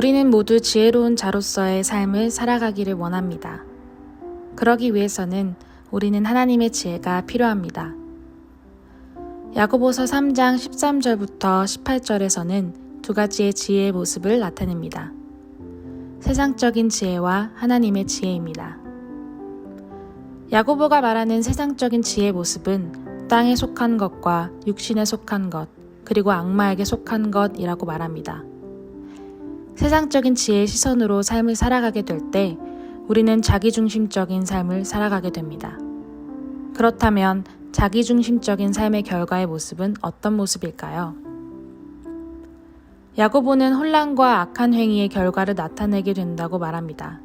우리는 모두 지혜로운 자로서의 삶을 살아가기를 원합니다. 그러기 위해서는 우리는 하나님의 지혜가 필요합니다. 야고보서 3장 13절부터 18절에서는 두 가지의 지혜의 모습을 나타냅니다. 세상적인 지혜와 하나님의 지혜입니다. 야고보가 말하는 세상적인 지혜의 모습은 땅에 속한 것과 육신에 속한 것, 그리고 악마에게 속한 것이라고 말합니다. 세상적인 지혜의 시선으로 삶을 살아가게 될 때 우리는 자기중심적인 삶을 살아가게 됩니다. 그렇다면 자기중심적인 삶의 결과의 모습은 어떤 모습일까요? 야고보는 혼란과 악한 행위의 결과를 나타내게 된다고 말합니다.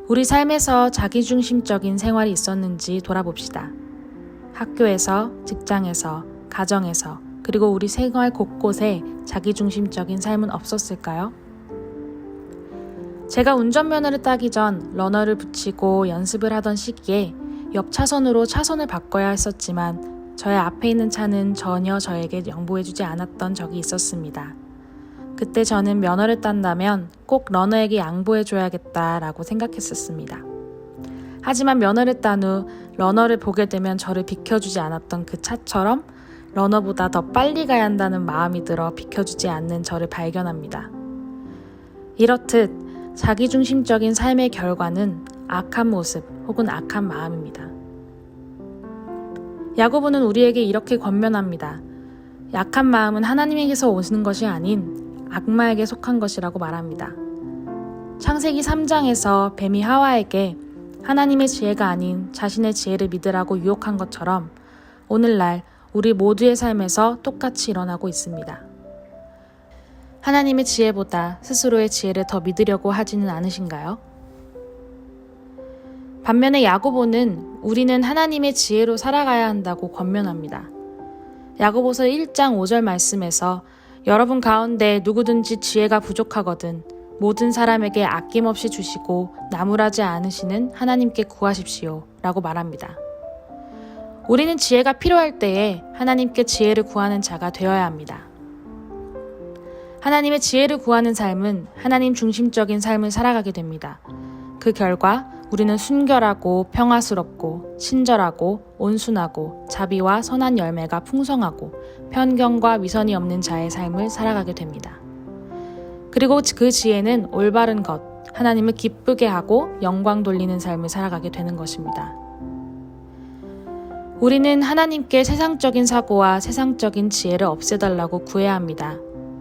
우리 삶에서 자기중심적인 생활이 있었는지 돌아봅시다. 학교에서, 직장에서, 가정에서, 그리고 우리 생활 곳곳에 자기중심적인 삶은 없었을까요? 제가 운전면허를 따기 전 러너를 붙이고 연습을 하던 시기에 옆 차선으로 차선을 바꿔야 했었지만 저의 앞에 있는 차는 전혀 저에게 양보해주지 않았던 적이 있었습니다. 그때 저는 면허를 딴다면 꼭 러너에게 양보해줘야겠다라고 생각했었습니다. 하지만 면허를 딴 후 러너를 보게 되면 저를 비켜주지 않았던 그 차처럼 러너보다 더 빨리 가야 한다는 마음이 들어 비켜주지 않는 저를 발견합니다. 이렇듯 자기중심적인 삶의 결과는 악한 모습 혹은 악한 마음입니다. 야고보는 우리에게 이렇게 권면합니다. 약한 마음은 하나님에게서 오는 것이 아닌 악마에게 속한 것이라고 말합니다. 창세기 3장에서 뱀이 하와에게 하나님의 지혜가 아닌 자신의 지혜를 믿으라고 유혹한 것처럼 오늘날 우리 모두의 삶에서 똑같이 일어나고 있습니다. 하나님의 지혜보다 스스로의 지혜를 더 믿으려고 하지는 않으신가요? 반면에 야고보는 우리는 하나님의 지혜로 살아가야 한다고 권면합니다. 야고보서 1장 5절 말씀에서 여러분 가운데 누구든지 지혜가 부족하거든 모든 사람에게 아낌없이 주시고 나무라지 않으시는 하나님께 구하십시오 라고 말합니다. 우리는 지혜가 필요할 때에 하나님께 지혜를 구하는 자가 되어야 합니다. 하나님의 지혜를 구하는 삶은 하나님 중심적인 삶을 살아가게 됩니다. 그 결과 우리는 순결하고 평화스럽고 친절하고 온순하고 자비와 선한 열매가 풍성하고 편견과 위선이 없는 자의 삶을 살아가게 됩니다. 그리고 그 지혜는 올바른 것, 하나님을 기쁘게 하고 영광 돌리는 삶을 살아가게 되는 것입니다. 우리는 하나님께 세상적인 사고와 세상적인 지혜를 없애달라고 구해야 합니다.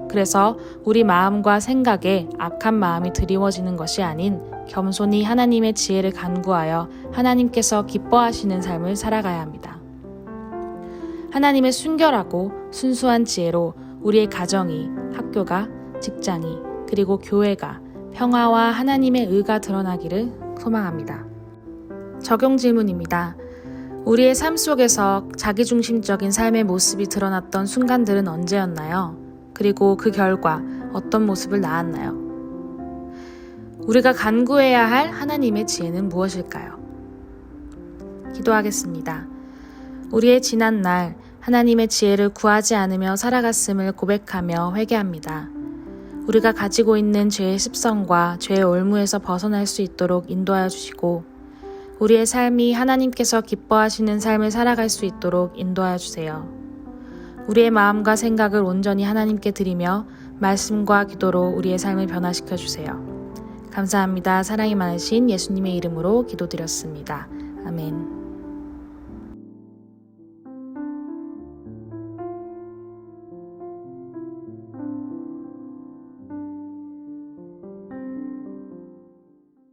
그래서 우리 마음과 생각에 악한 마음이 드리워지는 것이 아닌 겸손히 하나님의 지혜를 간구하여 하나님께서 기뻐하시는 삶을 살아가야 합니다. 하나님의 순결하고 순수한 지혜로 우리의 가정이, 학교가, 직장이, 그리고 교회가 평화와 하나님의 의가 드러나기를 소망합니다. 적용 질문입니다. 우리의 삶 속에서 자기중심적인 삶의 모습이 드러났던 순간들은 언제였나요? 그리고 그 결과 어떤 모습을 낳았나요? 우리가 간구해야 할 하나님의 지혜는 무엇일까요? 기도하겠습니다. 우리의 지난 날 하나님의 지혜를 구하지 않으며 살아갔음을 고백하며 회개합니다. 우리가 가지고 있는 죄의 습성과 죄의 올무에서 벗어날 수 있도록 인도하여 주시고 우리의 삶이 하나님께서 기뻐하시는 삶을 살아갈 수 있도록 인도하여 주세요. 우리의 마음과 생각을 온전히 하나님께 드리며 말씀과 기도로 우리의 삶을 변화시켜 주세요. 감사합니다. 사랑이 많으신 예수님의 이름으로 기도드렸습니다. 아멘.